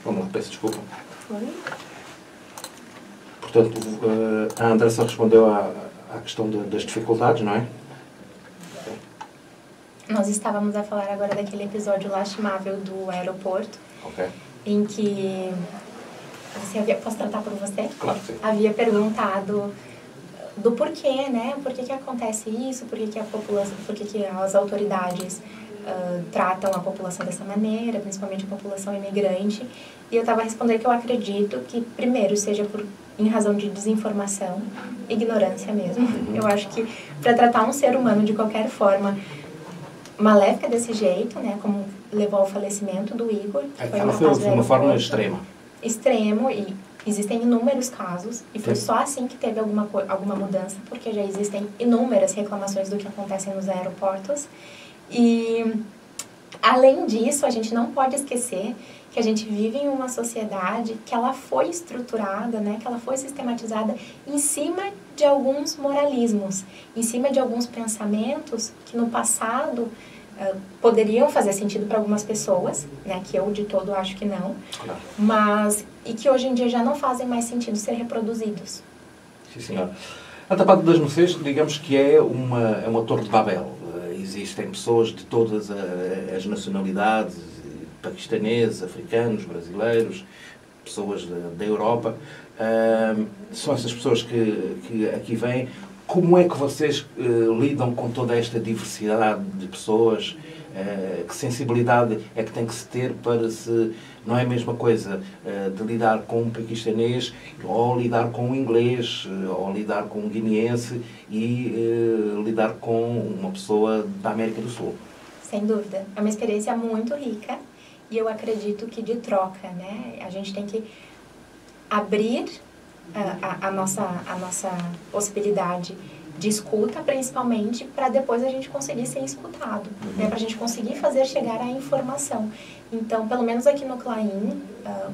Vamos lá, peço desculpa. Foi? Portanto, a Andressa respondeu à questão das dificuldades, não é? Nós estávamos a falar agora daquele episódio lastimável do aeroporto, em que você havia... Posso tratar por você? Claro que sim. Havia perguntado do porquê, né? Por que acontece isso? Por que a população, por que as autoridades tratam a população dessa maneira, principalmente a população imigrante? E eu estava respondendo que eu acredito que, primeiro, seja em razão de desinformação, ignorância mesmo. Eu acho que para tratar um ser humano de qualquer forma maléfica desse jeito, né, como levou ao falecimento do Igor. Ela foi de uma forma extrema. Extremo, e existem inúmeros casos, e foi só assim que teve alguma mudança, porque já existem inúmeras reclamações do que acontece nos aeroportos. E, além disso, a gente não pode esquecer que a gente vive em uma sociedade que ela foi estruturada, né, que ela foi sistematizada em cima de alguns moralismos, em cima de alguns pensamentos que no passado poderiam fazer sentido para algumas pessoas, né, que eu de todo acho que não, mas e que hoje em dia já não fazem mais sentido ser reproduzidos. Sim, senhora. A Tapada das Mercês, digamos que é uma torre de Babel. Existem pessoas de todas as nacionalidades, paquistaneses, africanos, brasileiros, pessoas da Europa. São essas pessoas que aqui vêm. Como é que vocês lidam com toda esta diversidade de pessoas? Que sensibilidade é que tem que se ter para se... Não é a mesma coisa de lidar com um paquistanês, ou lidar com um inglês, ou lidar com um guineense e lidar com uma pessoa da América do Sul. Sem dúvida. É uma experiência muito rica e eu acredito que de troca, né? A gente tem que abrir a nossa possibilidade de escuta, principalmente, para depois a gente conseguir ser escutado, né? Para a gente conseguir fazer chegar a informação. Então, pelo menos aqui no Clain,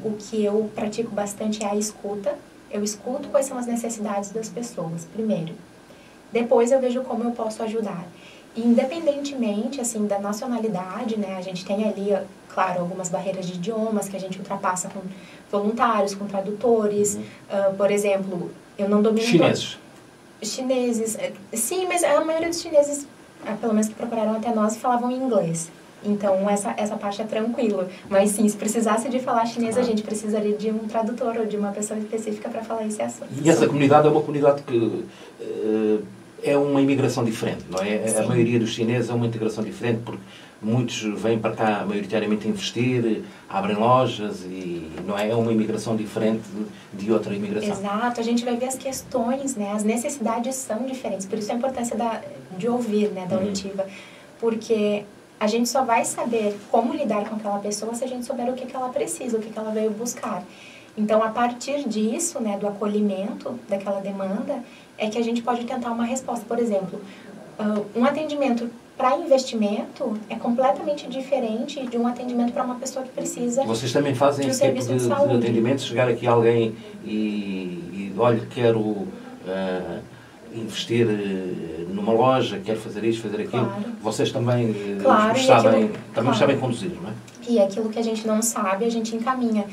o que eu pratico bastante é a escuta. Eu escuto quais são as necessidades das pessoas, primeiro. Depois eu vejo como eu posso ajudar. E, independentemente, assim, da nacionalidade, né? A gente tem ali, claro, algumas barreiras de idiomas que a gente ultrapassa com voluntários, com tradutores. Por exemplo, eu não domino... Chineses, sim, mas a maioria dos chineses, pelo menos que procuraram até nós, falavam inglês. Então, essa parte é tranquila. Mas sim, se precisasse de falar chinês, a gente precisaria de um tradutor ou de uma pessoa específica para falar esse assunto. E essa comunidade é uma comunidade que é uma imigração diferente, não é? Sim. A maioria dos chineses é uma integração diferente, porque muitos vêm para cá maioritariamente investir, abrem lojas e não é uma imigração diferente de outra imigração. Exato, a gente vai ver as questões, né? As necessidades são diferentes, por isso a importância de ouvir, né, da auditiva, porque a gente só vai saber como lidar com aquela pessoa se a gente souber o que ela precisa, o que ela veio buscar. Então, a partir disso, né, do acolhimento daquela demanda, é que a gente pode tentar uma resposta. Por exemplo, um atendimento para investimento é completamente diferente de um atendimento para uma pessoa que precisa. Vocês também fazem esse tipo de atendimento? Chegar aqui alguém e olha, quero investir numa loja, quero fazer isto, fazer aquilo. Claro. Vocês também, sabem conduzir, não é? E aquilo que a gente não sabe, a gente encaminha.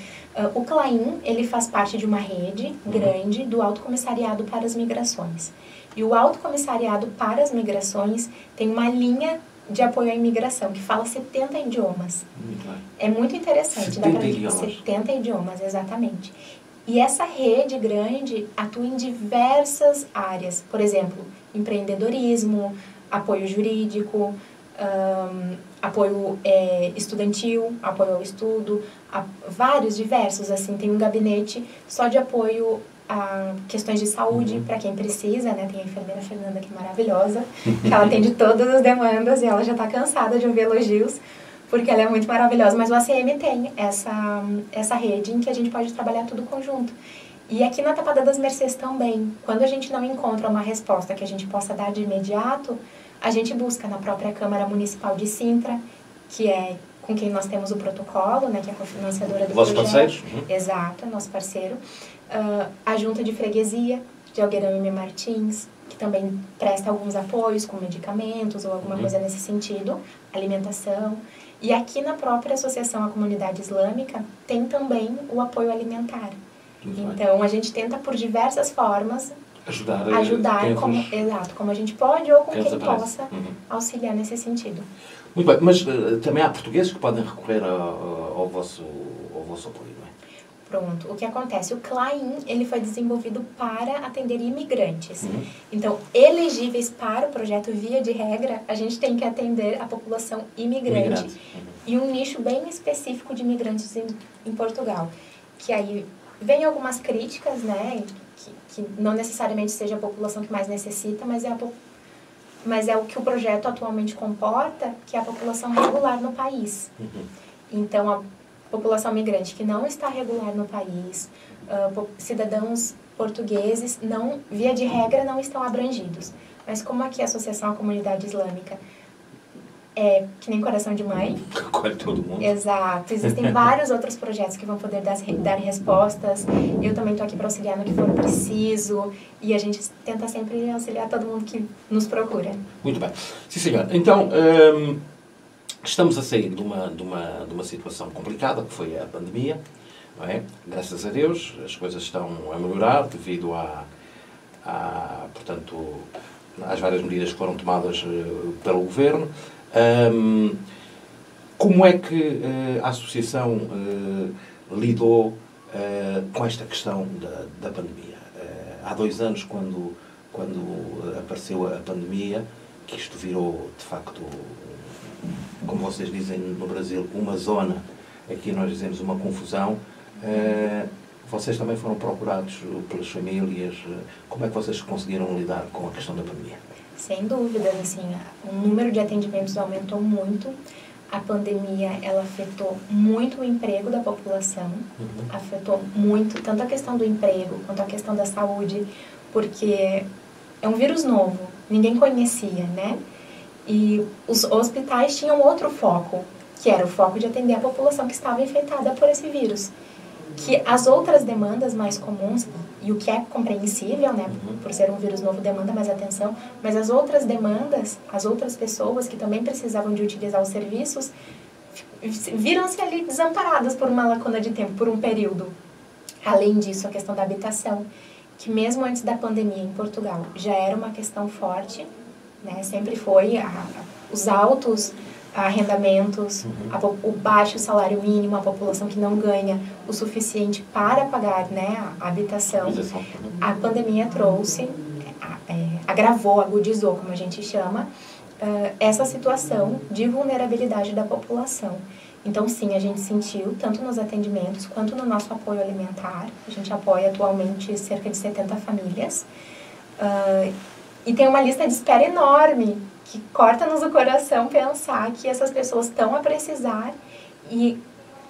O Clain, ele faz parte de uma rede grande do Alto Comissariado para as Migrações. E o Alto Comissariado para as Migrações tem uma linha de apoio à imigração, que fala 70 idiomas. É muito interessante. 70 idiomas? 70 idiomas, exatamente. E essa rede grande atua em diversas áreas. Por exemplo, empreendedorismo, apoio jurídico, apoio estudantil, apoio ao estudo, vários, diversos, assim, tem um gabinete só de apoio a questões de saúde, para quem precisa, né, tem a enfermeira Fernanda, que é maravilhosa, que ela atende todas as demandas e ela já está cansada de ouvir elogios, porque ela é muito maravilhosa, mas o ACM tem essa rede em que a gente pode trabalhar tudo conjunto. E aqui na Tapada das Mercês também, quando a gente não encontra uma resposta que a gente possa dar de imediato, a gente busca na própria Câmara Municipal de Sintra, que é com quem nós temos o protocolo, né, que é a cofinanciadora do projeto. Vossos parceiros? Exato, é nosso parceiro. A Junta de Freguesia de Algueirão e Martins, que também presta alguns apoios com medicamentos ou alguma coisa nesse sentido, alimentação. E aqui na própria Associação à Comunidade Islâmica tem também o apoio alimentar. Então, a gente tenta por diversas formas ajudar como a gente pode ou com quem possa auxiliar nesse sentido. Muito bem, mas também há portugueses que podem recorrer ao vosso apoio, não é? Pronto, o que acontece? O CLAIN, ele foi desenvolvido para atender imigrantes. Então, elegíveis para o projeto, via de regra, a gente tem que atender a população imigrante. E um nicho bem específico de imigrantes em Portugal. Que aí vem algumas críticas, né? Que não necessariamente seja a população que mais necessita, mas é o que o projeto atualmente comporta, que é a população regular no país. Então, a população migrante que não está regular no país, cidadãos portugueses, via de regra, não estão abrangidos. Mas como aqui a Associação à Comunidade Islâmica é que nem coração de mãe. Acolhe todo mundo. Exato. Existem vários outros projetos que vão poder dar respostas. Eu também estou aqui para auxiliar no que for preciso. E a gente tenta sempre auxiliar todo mundo que nos procura. Muito bem. Sim, senhor. Então, estamos a sair de uma situação complicada, que foi a pandemia. Não é? Graças a Deus, as coisas estão a melhorar devido portanto, às várias medidas que foram tomadas pelo Governo. Como é que a Associação lidou com esta questão da pandemia? Há 2 anos, quando apareceu a pandemia, que isto virou, de facto, como vocês dizem no Brasil, uma zona, aqui nós dizemos uma confusão, vocês também foram procurados pelas famílias. Como é que vocês conseguiram lidar com a questão da pandemia? Sem dúvidas, assim, o número de atendimentos aumentou muito. A pandemia, ela afetou muito o emprego da população, afetou muito, tanto a questão do emprego quanto a questão da saúde, porque é um vírus novo, ninguém conhecia, né? E os hospitais tinham outro foco, que era o foco de atender a população que estava infectada por esse vírus. Que as outras demandas mais comuns, e o que é compreensível, né, por ser um vírus novo, demanda mais atenção, mas as outras demandas, as outras pessoas que também precisavam de utilizar os serviços, viram-se ali desamparadas por uma lacuna de tempo, por um período. Além disso, a questão da habitação, que mesmo antes da pandemia em Portugal já era uma questão forte, né, sempre foi os altos arrendamentos, o baixo salário mínimo, a população que não ganha o suficiente para pagar, né, a habitação. A pandemia trouxe, agravou, agudizou, como a gente chama, essa situação de vulnerabilidade da população. Então, sim, a gente sentiu, tanto nos atendimentos quanto no nosso apoio alimentar. A gente apoia atualmente cerca de 70 famílias. E tem uma lista de espera enorme, que corta-nos o coração pensar que essas pessoas estão a precisar e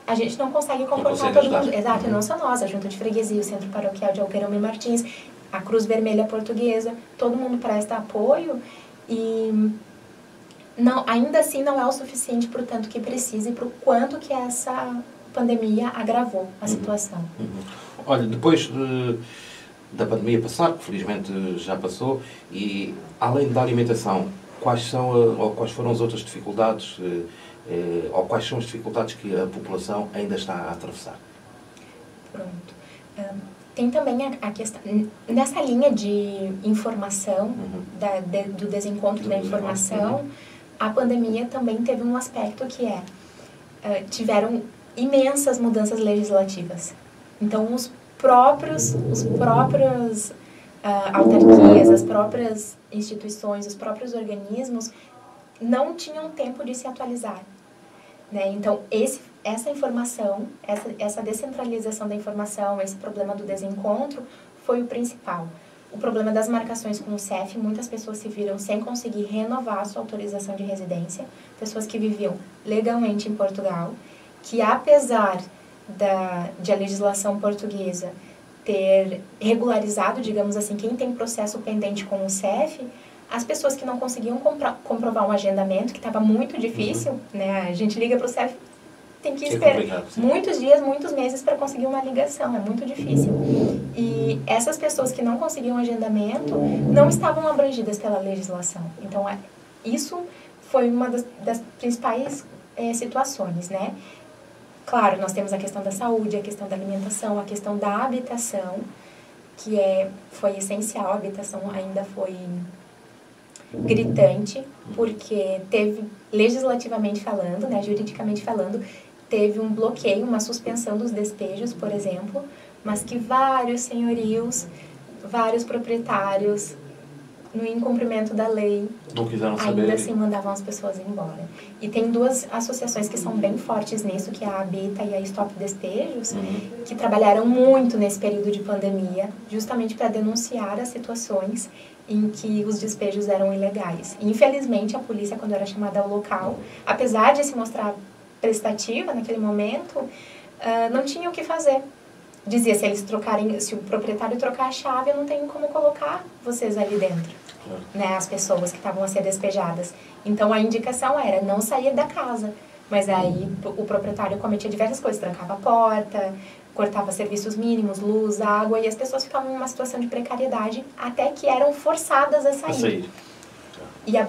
a gente não consegue comportar todo mundo. Exato, e não só nós, a Junta de Freguesia, o Centro Paroquial de Alqueirão e Martins, a Cruz Vermelha Portuguesa, todo mundo presta apoio e ainda assim não é o suficiente para o tanto que precisa e para o quanto que essa pandemia agravou a situação. Olha, depois da pandemia passar, que felizmente já passou, e além da alimentação, quais foram as outras dificuldades, ou quais são as dificuldades que a população ainda está a atravessar? Pronto. Tem também a questão, nessa linha de informação, do desencontro da informação, a pandemia também teve um aspecto que tiveram imensas mudanças legislativas. Então, os próprios autarquias, as próprias instituições, os próprios organismos não tinham tempo de se atualizar, né? Então, essa informação, essa descentralização da informação, esse problema do desencontro foi o principal. O problema das marcações com o CEF, muitas pessoas se viram sem conseguir renovar a sua autorização de residência, pessoas que viviam legalmente em Portugal, que apesar de a legislação portuguesa ter regularizado, digamos assim, quem tem processo pendente com o CEF, as pessoas que não conseguiam comprovar um agendamento, que estava muito difícil, né? A gente liga para o CEF, tem que esperar muitos dias, muitos meses para conseguir uma ligação, é muito difícil. E essas pessoas que não conseguiam agendamento não estavam abrangidas pela legislação. Então, isso foi uma das principais situações, né? Claro, nós temos a questão da saúde, a questão da alimentação, a questão da habitação, que foi essencial. A habitação ainda foi gritante, porque teve, legislativamente falando, né, juridicamente falando, teve um bloqueio, uma suspensão dos despejos, por exemplo, mas que vários senhorios, vários proprietários, no incumprimento da lei, não quiseram ainda saber. assim mandavam as pessoas embora. E tem duas associações que são bem fortes nisso, que é a Habita e a Stop Despejos, que trabalharam muito nesse período de pandemia, justamente para denunciar as situações em que os despejos eram ilegais. E, infelizmente, a polícia, quando era chamada ao local, apesar de se mostrar prestativa naquele momento, não tinha o que fazer. Dizia, se o proprietário trocar a chave, eu não tenho como colocar vocês ali dentro. Né, as pessoas que estavam a ser despejadas. Então, a indicação era não sair da casa. Mas aí, o proprietário cometia diversas coisas. Trancava a porta, cortava serviços mínimos, luz, água, e as pessoas ficavam em uma situação de precariedade até que eram forçadas a sair. E a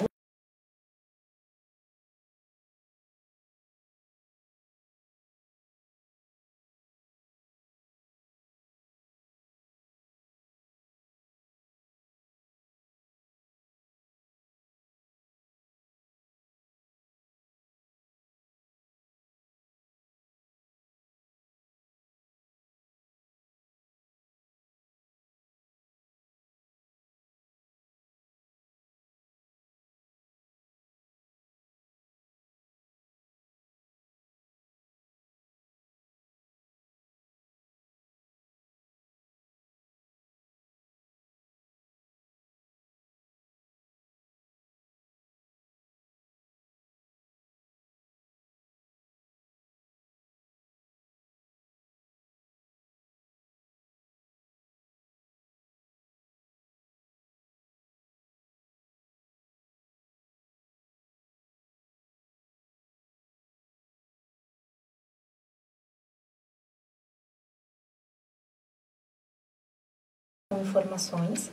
informações.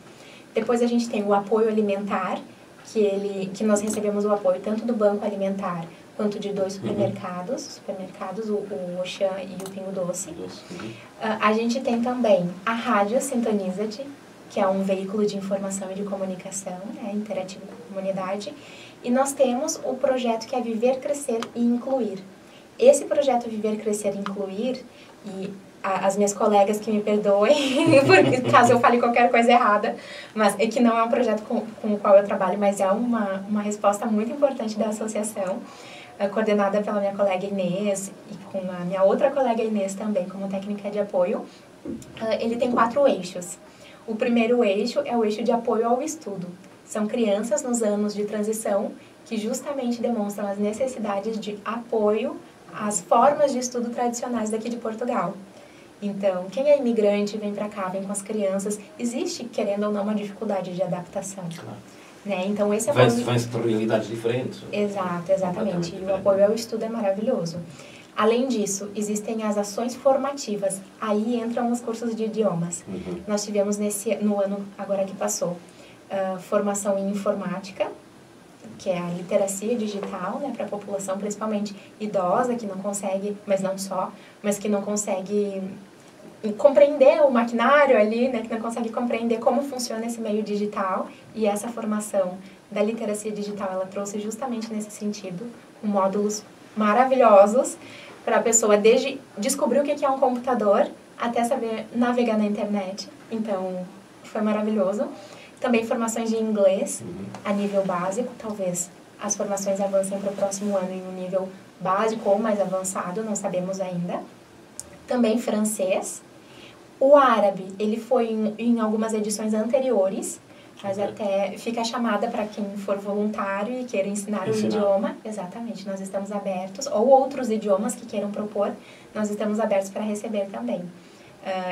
Depois a gente tem o apoio alimentar, que nós recebemos o apoio tanto do Banco Alimentar quanto de 2 supermercados, o Auchan e o Pingo Doce. A gente tem também a Rádio Sintoniza-te, que é um veículo de informação e de comunicação, né, interativo com a comunidade. E nós temos o projeto que é Viver, Crescer e Incluir. Esse projeto Viver, Crescer e Incluir, e as minhas colegas que me perdoem, caso eu fale qualquer coisa errada, mas é que não é um projeto com o qual eu trabalho, mas é uma resposta muito importante da associação, coordenada pela minha colega Inês e com a minha outra colega Inês também, como técnica de apoio. Ele tem 4 eixos. O primeiro eixo é o eixo de apoio ao estudo. São crianças nos anos de transição que justamente demonstram as necessidades de apoio às formas de estudo tradicionais daqui de Portugal. Então, quem é imigrante, vem para cá, vem com as crianças, existe, querendo ou não, uma dificuldade de adaptação. Claro. Né? Então, esse apoio... Vem-se de realidades diferentes. Exato, exatamente. E o apoio ao estudo é maravilhoso. Além disso, existem as ações formativas. Aí entram os cursos de idiomas. Nós tivemos no ano agora que passou, formação em informática, que é a literacia digital, né, para a população, principalmente idosa, que não consegue, mas não só, mas que não consegue compreender o maquinário ali, né, que não consegue compreender como funciona esse meio digital. E essa formação da literacia digital, ela trouxe justamente nesse sentido, com módulos maravilhosos para a pessoa desde descobrir o que é um computador até saber navegar na internet. Então, foi maravilhoso. Também formações de inglês a nível básico, talvez as formações avancem para o próximo ano em um nível básico ou mais avançado, não sabemos ainda. Também francês. O árabe, ele foi em algumas edições anteriores, mas até fica a chamada para quem for voluntário e queira ensinar o idioma. Exatamente, nós estamos abertos, ou outros idiomas que queiram propor, nós estamos abertos para receber também.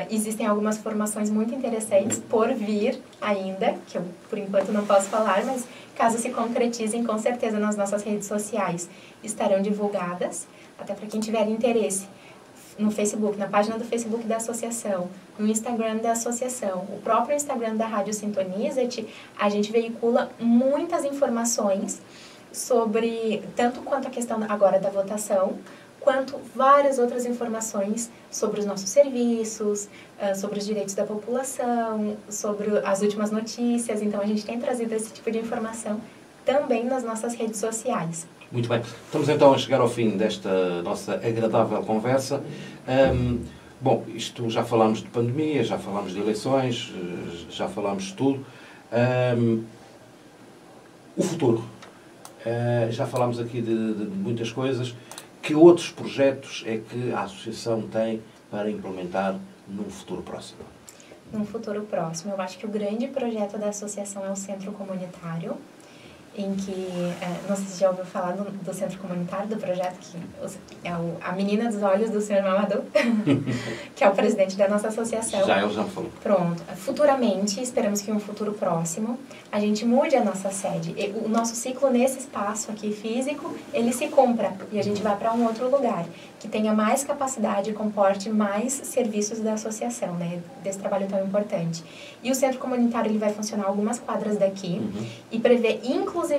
Existem algumas formações muito interessantes por vir ainda, que eu por enquanto não posso falar, mas caso se concretizem, com certeza nas nossas redes sociais estarão divulgadas, até para quem tiver interesse. No Facebook, na página do Facebook da associação, no Instagram da associação, o próprio Instagram da Rádio Sintoniza-te, a gente veicula muitas informações sobre, tanto quanto a questão agora da votação, quanto várias outras informações sobre os nossos serviços, sobre os direitos da população, sobre as últimas notícias. Então, a gente tem trazido esse tipo de informação também nas nossas redes sociais. Muito bem. Estamos então a chegar ao fim desta nossa agradável conversa. Bom, isto já falámos de pandemia, já falámos de eleições, já falámos de tudo. O futuro. Já falámos aqui de muitas coisas. Que outros projetos é que a Associação tem para implementar num futuro próximo? Num futuro próximo, eu acho que o grande projeto da Associação é o Centro Comunitário, em que, não sei se já ouviu falar do Centro Comunitário, do projeto que é a menina dos olhos do Sr. Mamadou, que é o presidente da nossa associação. Ele já falou. Pronto. Futuramente, esperamos que em um futuro próximo, a gente mude a nossa sede. O nosso ciclo nesse espaço aqui físico, ele se cumpra e a gente vai para um outro lugar, que tenha mais capacidade e comporte mais serviços da associação, né, desse trabalho tão importante. E o Centro Comunitário, ele vai funcionar algumas quadras daqui e prevê, inclusivamente,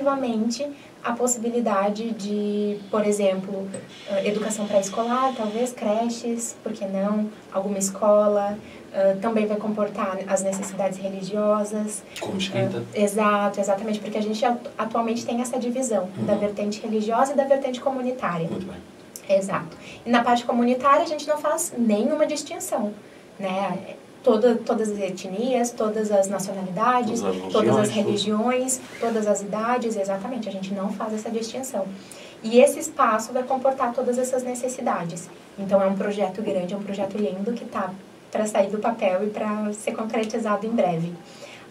a possibilidade de, por exemplo, educação pré-escolar, talvez creches, por que não, alguma escola, também vai comportar as necessidades religiosas. Como escrita. Exatamente, porque a gente atualmente tem essa divisão da vertente religiosa e da vertente comunitária. Muito bem. Exato. E na parte comunitária a gente não faz nenhuma distinção, né? Todas as etnias, todas as nacionalidades, todas as religiões, todas as idades, exatamente, a gente não faz essa distinção. E esse espaço vai comportar todas essas necessidades. Então é um projeto grande, é um projeto lindo que está para sair do papel e para ser concretizado em breve.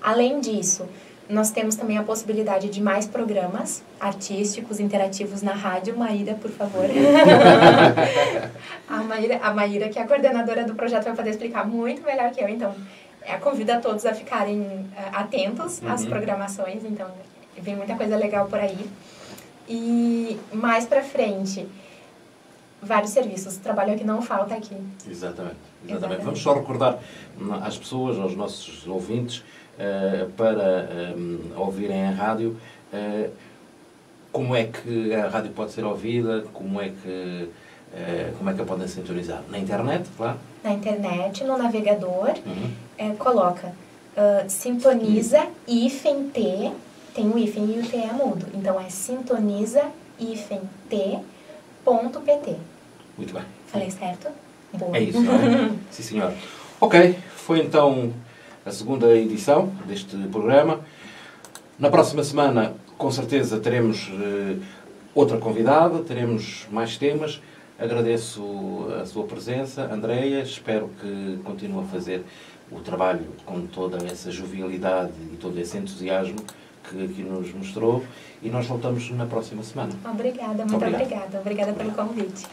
Além disso, nós temos também a possibilidade de mais programas artísticos, interativos na rádio. Maíra, por favor. A Maíra, que é a coordenadora do projeto, vai poder explicar muito melhor que eu. Então, convido a todos a ficarem atentos às programações. Então, vem muita coisa legal por aí. E mais pra frente, vários serviços. O trabalho que não falta aqui. Exatamente. Vamos só recordar às pessoas, aos nossos ouvintes, para ouvirem a rádio, como é que a rádio pode ser ouvida, como é que a podem sintonizar? Na internet, claro? Na internet, no navegador, coloca sintoniza -t, tem o hífen e o T é mudo, então é sintoniza-t.pt. Muito bem. Falei certo? Boa. É isso, não é? Sim, senhor. Ok, foi então a segunda edição deste programa. Na próxima semana, com certeza, teremos outra convidada, teremos mais temas. Agradeço a sua presença, Andreia. Espero que continue a fazer o trabalho com toda essa jovialidade e todo esse entusiasmo que aqui nos mostrou. E nós voltamos na próxima semana. Obrigada, muito obrigada. Obrigada pelo convite.